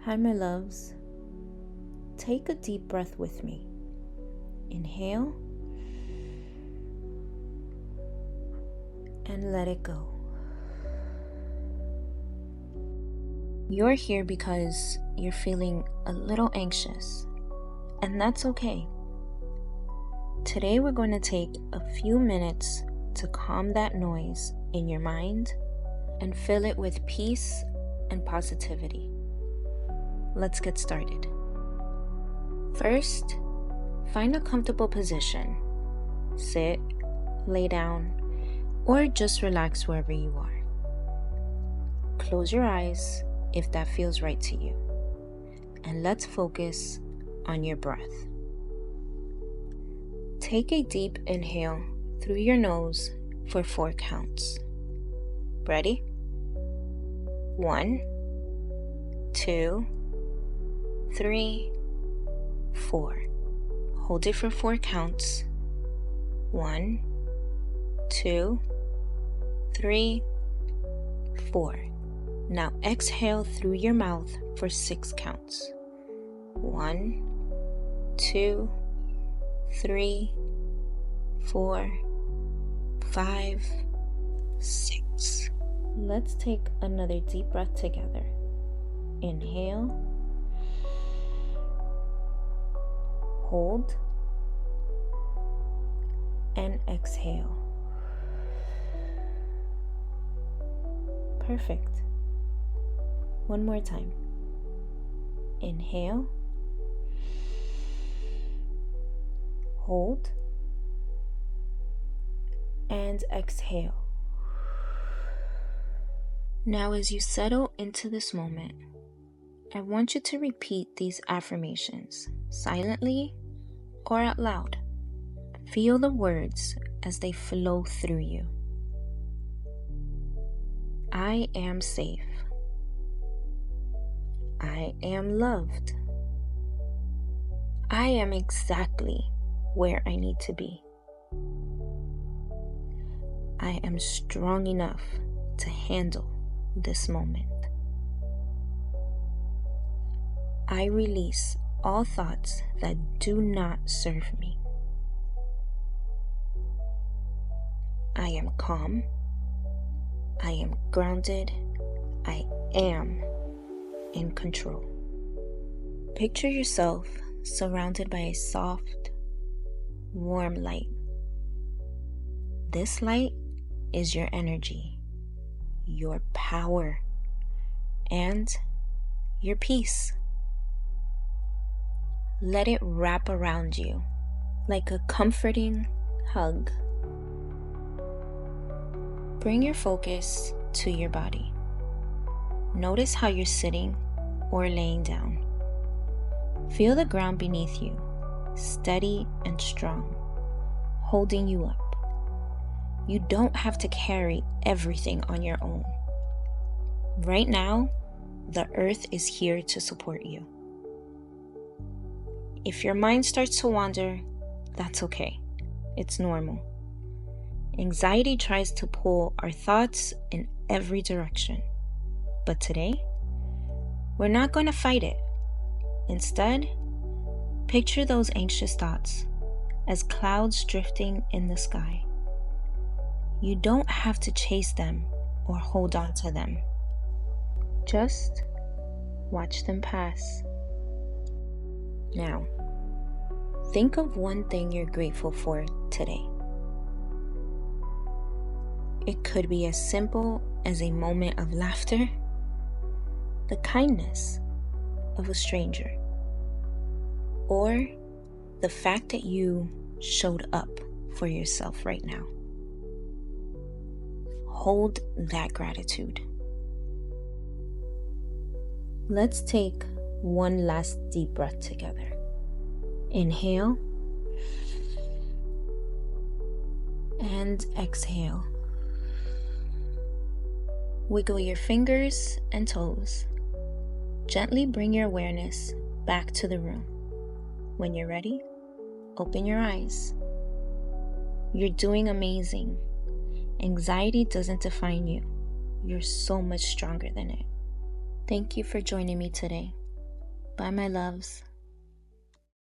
Hi, my loves. Take a deep breath with me. Inhale and let it go. You're here because you're feeling a little anxious, and that's okay. Today we're going to take a few minutes to calm that noise in your mind and fill it with peace and positivity. Let's get started. First, find a comfortable position. Sit, lay down, or just relax wherever you are. Close your eyes if that feels right to you. And let's focus on your breath. Take a deep inhale through your nose for 4 counts. Ready? 1, 2, 3, 4. Hold it for 4 counts. 1, 2, 3, 4. Now exhale through your mouth for 6 counts. 1, 2, 3, 4, 5, 6. Let's take another deep breath together. Inhale. Hold. And exhale. Perfect. One more time. Inhale. Hold. And exhale. Now, as you settle into this moment, I want you to repeat these affirmations silently or out loud. Feel the words as they flow through you. I am safe. I am loved. I am exactly where I need to be. I am strong enough to handle this moment. I release all thoughts that do not serve me. I am calm. I am grounded. I am in control. Picture yourself surrounded by a soft, warm light. This light is your energy, your power, and your peace. Let it wrap around you like a comforting hug. Bring your focus to your body. Notice how you're sitting or laying down. Feel the ground beneath you, steady and strong, holding you up. You don't have to carry everything on your own. Right now, the earth is here to support you. If your mind starts to wander, that's okay. It's normal. Anxiety tries to pull our thoughts in every direction. But today, we're not going to fight it. Instead, picture those anxious thoughts as clouds drifting in the sky. You don't have to chase them or hold on to them. Just watch them pass. Now, think of one thing you're grateful for today. It could be as simple as a moment of laughter, the kindness of a stranger, or the fact that you showed up for yourself right now. Hold that gratitude. Let's take one last deep breath together. Inhale and exhale. Wiggle your fingers and toes. Gently bring your awareness back to the room. When you're ready, open your eyes. You're doing amazing. Anxiety doesn't define you. You're so much stronger than it. Thank you for joining me today. Bye, my loves.